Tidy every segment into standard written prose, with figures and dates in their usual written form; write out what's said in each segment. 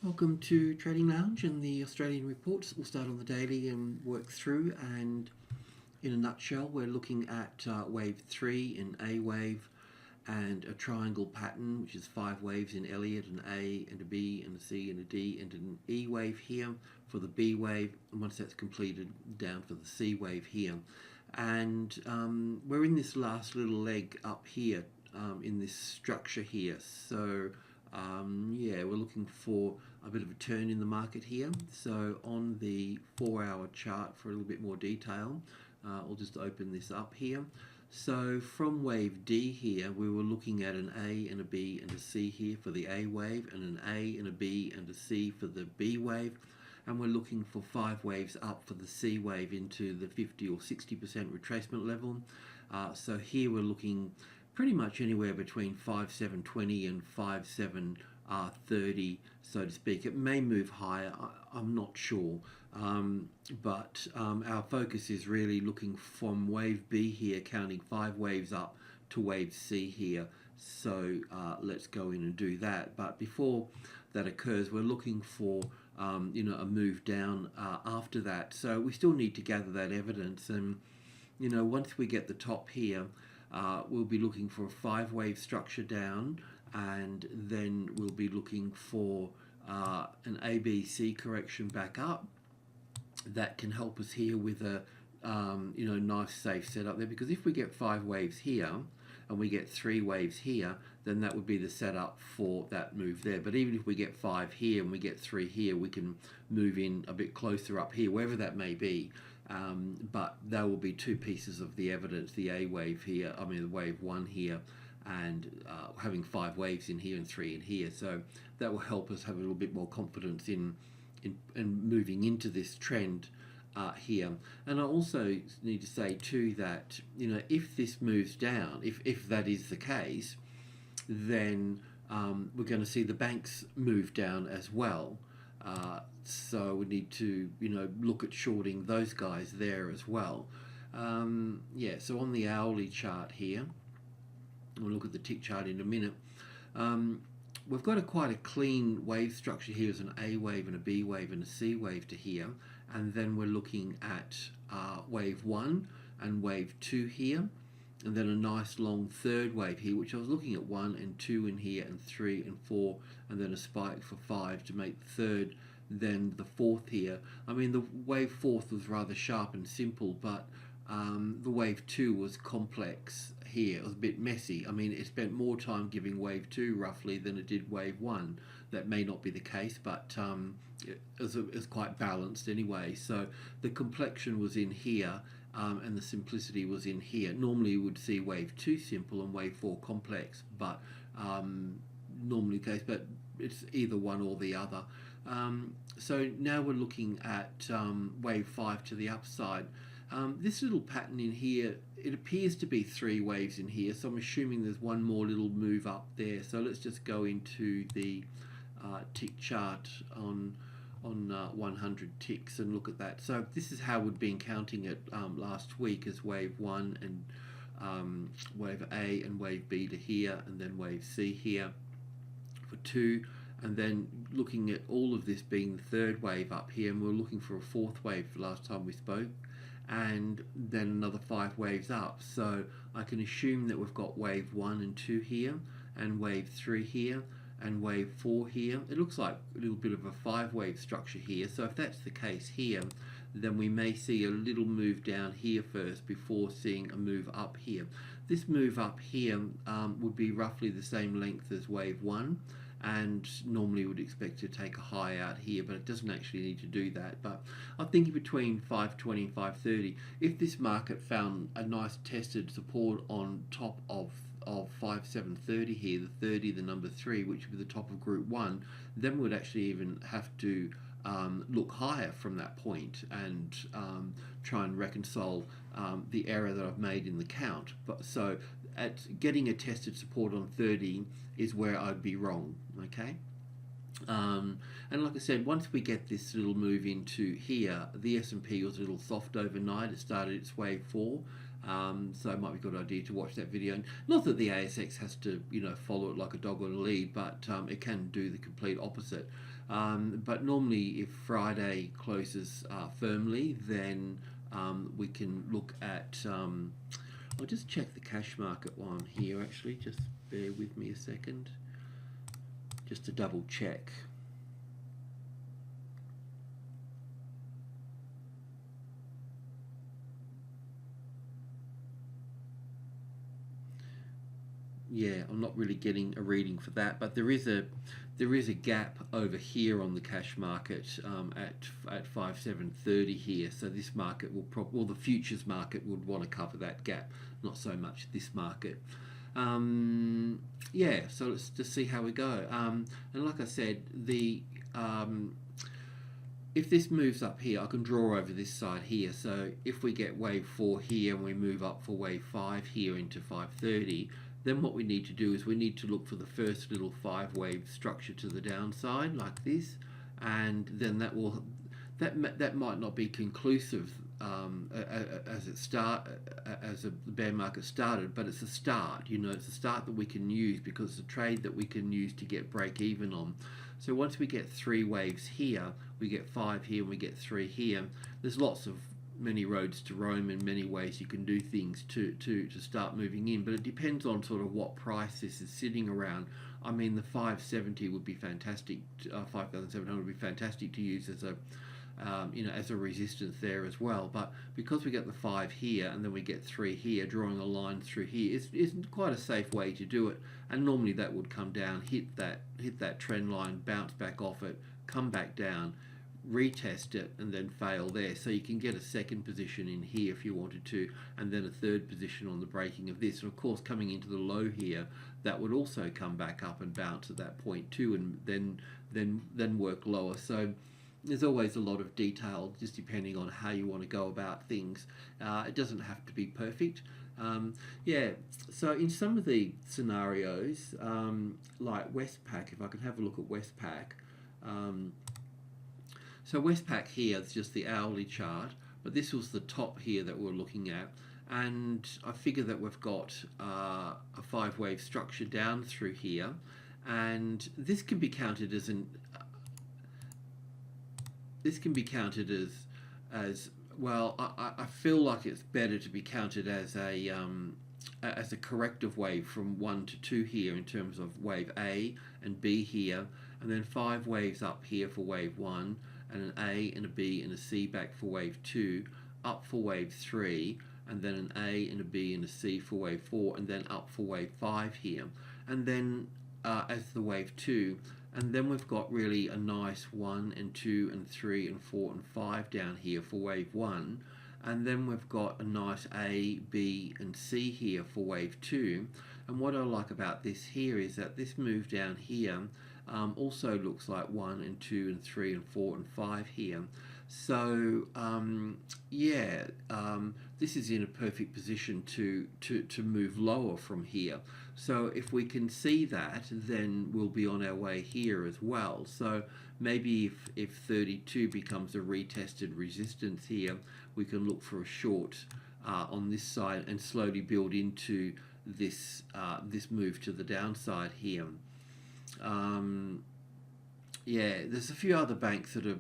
Welcome to Trading Lounge and the Australian reports. We'll start on the daily and work through. And in a nutshell, we're looking at wave 3 in A wave and a triangle pattern, which is 5 waves in Elliott, an A and a B and a C and a D and an E wave here for the B wave. And once that's completed, down for the C wave here. And we're in this last little leg up here in this structure here. So yeah, we're looking for a bit of a turn in the market here. So on the 4-hour chart for a little bit more detail, I'll just open this up here. So from wave D here, we were looking at an A and a B and a C here for the A wave, and an A and a B and a C for the B wave. And we're looking for 5 waves up for the C wave into the 50 or 60% retracement level. So here we're looking pretty much anywhere between 5,720 and 5,730, so to speak. It may move higher, I'm not sure. But our focus is really looking from wave B here, counting 5 waves up to wave C here. So let's go in and do that. But before that occurs, we're looking for a move down after that. So we still need to gather that evidence. And once we get the top here, we'll be looking for a 5-wave structure down, and then we'll be looking for an ABC correction back up. That can help us here with a nice safe setup there, because if we get 5 waves here and we get 3 waves here, then that would be the setup for that move there. But even if we get 5 here and we get 3 here, we can move in a bit closer up here, wherever that may be. But there will be 2 pieces of the evidence, the A wave here, the wave 1 here, and having 5 waves in here and 3 in here. So that will help us have a little bit more confidence in moving into this trend here. And I also need to say too that if this moves down, if that is the case, then we're going to see the banks move down as well. So we need to look at shorting those guys there as well. So on the hourly chart here, we'll look at the tick chart in a minute. We've got quite a clean wave structure here. As an A wave and a B wave and a C wave to here, and then we're looking at wave 1 and wave 2 here, and then a nice long 3rd wave here, which I was looking at 1 and 2 in here, and 3 and 4, and then a spike for 5 to make the 3rd, then the 4th here. The wave 4th was rather sharp and simple, but the wave 2 was complex here. It was a bit messy. It spent more time giving wave 2 roughly than it did wave 1. That may not be the case, but it was quite balanced anyway. So the complexion was in here, and the simplicity was in here. Normally you would see wave 2 simple and wave 4 complex, but normally the case, but it's either one or the other. So now we're looking at wave 5 to the upside. This little pattern in here, it appears to be 3 waves in here, so I'm assuming there's one more little move up there. So let's just go into the tick chart on 100 ticks and look at that. So this is how we'd been counting it last week, as wave 1 and wave A and wave B to here, and then wave C here for 2, and then looking at all of this being the 3rd wave up here, and we're looking for a 4th wave last time we spoke, and then another 5 waves up. So I can assume that we've got wave 1 and 2 here, and wave 3 here, and wave 4 here. It looks like a little bit of a 5-wave structure here. So if that's the case here, then we may see a little move down here first before seeing a move up here. This move up here would be roughly the same length as wave 1, and normally would expect to take a high out here, but it doesn't actually need to do that. But I'm thinking between 520 and 530, if this market found a nice tested support on top of 5730 here, the 30, the number 3, which would be the top of group 1, then we'd actually even have to look higher from that point and try and reconcile the error that I've made in the count. But so at getting a tested support on 30 is where I'd be wrong, okay? And like I said, once we get this little move into here, the S&P was a little soft overnight. It started its wave 4. So it might be a good idea to watch that video. And not that the ASX has to, follow it like a dog on a lead, but it can do the complete opposite. But normally, if Friday closes firmly, then we can look at. I'll just check the cash market while I'm here. Actually, just bear with me a second, just to double check. Yeah, I'm not really getting a reading for that, but there is a gap over here on the cash market at 5730 here. So this market will well, the futures market would want to cover that gap, not so much this market. Yeah, so let's just see how we go. And like I said, if this moves up here, I can draw over this side here. So if we get wave 4 here and we move up for wave 5 here into 530, then what we need to do is we need to look for the first little 5-wave structure to the downside like this, and then that might not be conclusive as the bear market started, but it's a start. It's a start that we can use because it's a trade that we can use to get break even on. So once we get 3 waves here, we get 5 here, and we get 3 here. There's many roads to Rome and many ways you can do things to start moving in, but it depends on sort of what price this is sitting around. I mean, the 570 would be fantastic. 5,700 would be fantastic to use as a as a resistance there as well. But because we get the 5 here and then we get 3 here, drawing a line through here is quite a safe way to do it. And normally that would come down, hit that trend line, bounce back off it, come back down, retest it, and then fail there. So you can get a second position in here if you wanted to, and then a third position on the breaking of this. And of course, coming into the low here, that would also come back up and bounce at that point too, and then work lower. So there's always a lot of detail, just depending on how you want to go about things. It doesn't have to be perfect. Yeah, so in some of the scenarios, like Westpac, if I can have a look at Westpac. So Westpac here is just the hourly chart, but this was the top here that we're looking at. And I figure that we've got a 5-wave structure down through here. And this can be counted as as well. I feel like it's better to be counted as a corrective wave from 1 to 2 here in terms of wave A and B here, and then 5 waves up here for wave 1, and an A and a B and a C back for wave 2, up for wave 3, and then an A and a B and a C for wave 4, and then up for wave 5 here, and then as the wave 2. And then we've got really a nice 1 and 2 and 3 and 4 and 5 down here for wave 1. And then we've got a nice A, B and C here for wave 2. And what I like about this here is that this move down here also looks like 1 and 2 and 3 and 4 and 5 here. So this is in a perfect position to move lower from here. So if we can see that, then we'll be on our way here as well. So maybe if 32 becomes a retested resistance here, we can look for a short on this side and slowly build into this move to the downside here. There's a few other banks that are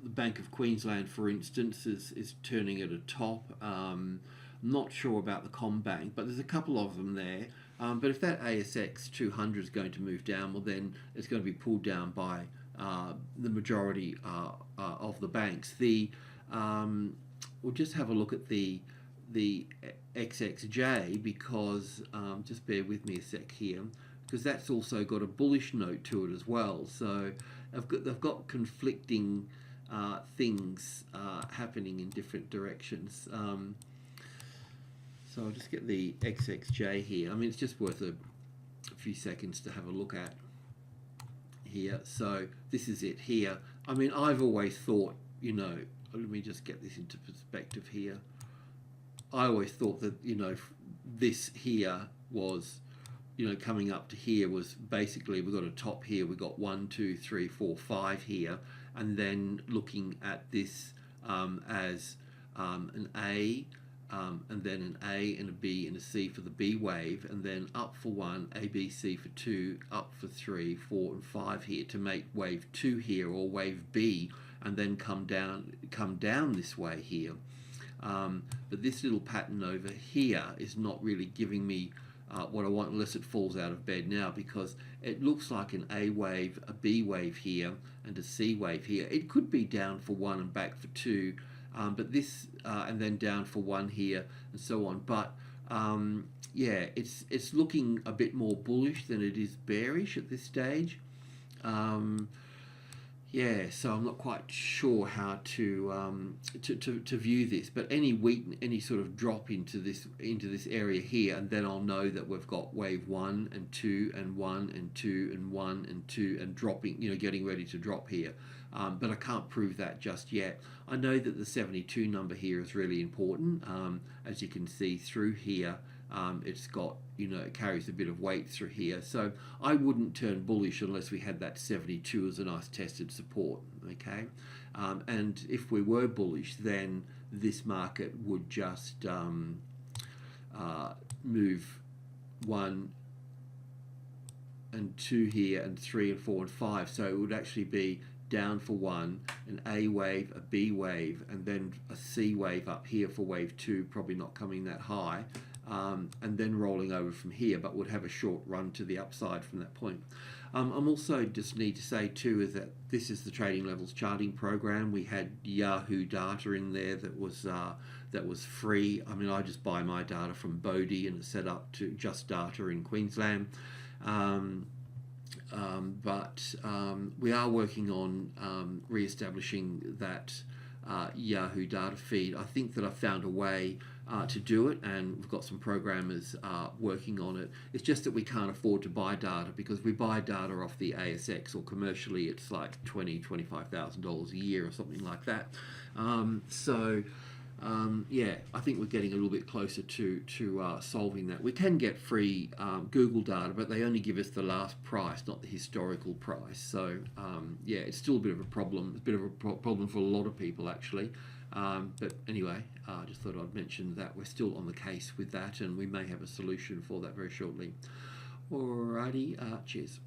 the Bank of Queensland, for instance, is turning at a top. I'm not sure about the CommBank, but there's a couple of them there. But if that ASX 200 is going to move down, well, then it's going to be pulled down by the majority of the banks. We'll just have a look at the XXJ because just bear with me a sec here, because that's also got a bullish note to it as well. So they've got conflicting things happening in different directions. So I'll just get the XXJ here. I mean, it's just worth a few seconds to have a look at here. So this is it here. I mean, I've always thought, let me just get this into perspective here. I always thought that, this here was, coming up to here was basically, we've got a top here, we've got 1, 2, 3, 4, 5 here, and then looking at this as an A, and then an A and a B and a C for the B wave, and then up for 1, A, B, C for 2, up for 3, 4, and 5 here to make wave 2 here, or wave B, and then come down this way here. But this little pattern over here is not really giving me what I want, unless it falls out of bed now, because it looks like an A wave, a B wave here, and a C wave here. It could be down for 1 and back for 2, but this, and then down for 1 here, and so on. But yeah, it's looking a bit more bullish than it is bearish at this stage. Yeah, so I'm not quite sure how to view this, but any sort of drop into this area here, and then I'll know that we've got wave 1 and 2 and 1 and 2 and 1 and 2 and dropping, getting ready to drop here. But I can't prove that just yet. I know that the 72 number here is really important. As you can see through here, it's got, it carries a bit of weight through here. So I wouldn't turn bullish unless we had that 72 as a nice tested support, okay? And if we were bullish, then this market would just move 1 and 2 here, and 3 and 4 and 5. So it would actually be down for 1, an A wave, a B wave, and then a C wave up here for wave 2, probably not coming that high, and then rolling over from here, but would have a short run to the upside from that point. I'm also just need to say too is that this is the Trading Levels charting program. We had Yahoo data in there that was free. I mean, I just buy my data from Bodhi, and it's set up to Just Data in Queensland. But we are working on re-establishing that Yahoo data feed. I think that I found a way to do it, and we've got some programmers working on it. It's just that we can't afford to buy data, because we buy data off the ASX, or commercially it's like $25,000 a year or something like that. Yeah, I think we're getting a little bit closer to solving that. We can get free Google data, but they only give us the last price, not the historical price. So yeah, it's still a bit of a problem. It's a bit of a problem for a lot of people, actually. But anyway, I just thought I'd mention that we're still on the case with that, and we may have a solution for that very shortly. Alrighty, cheers.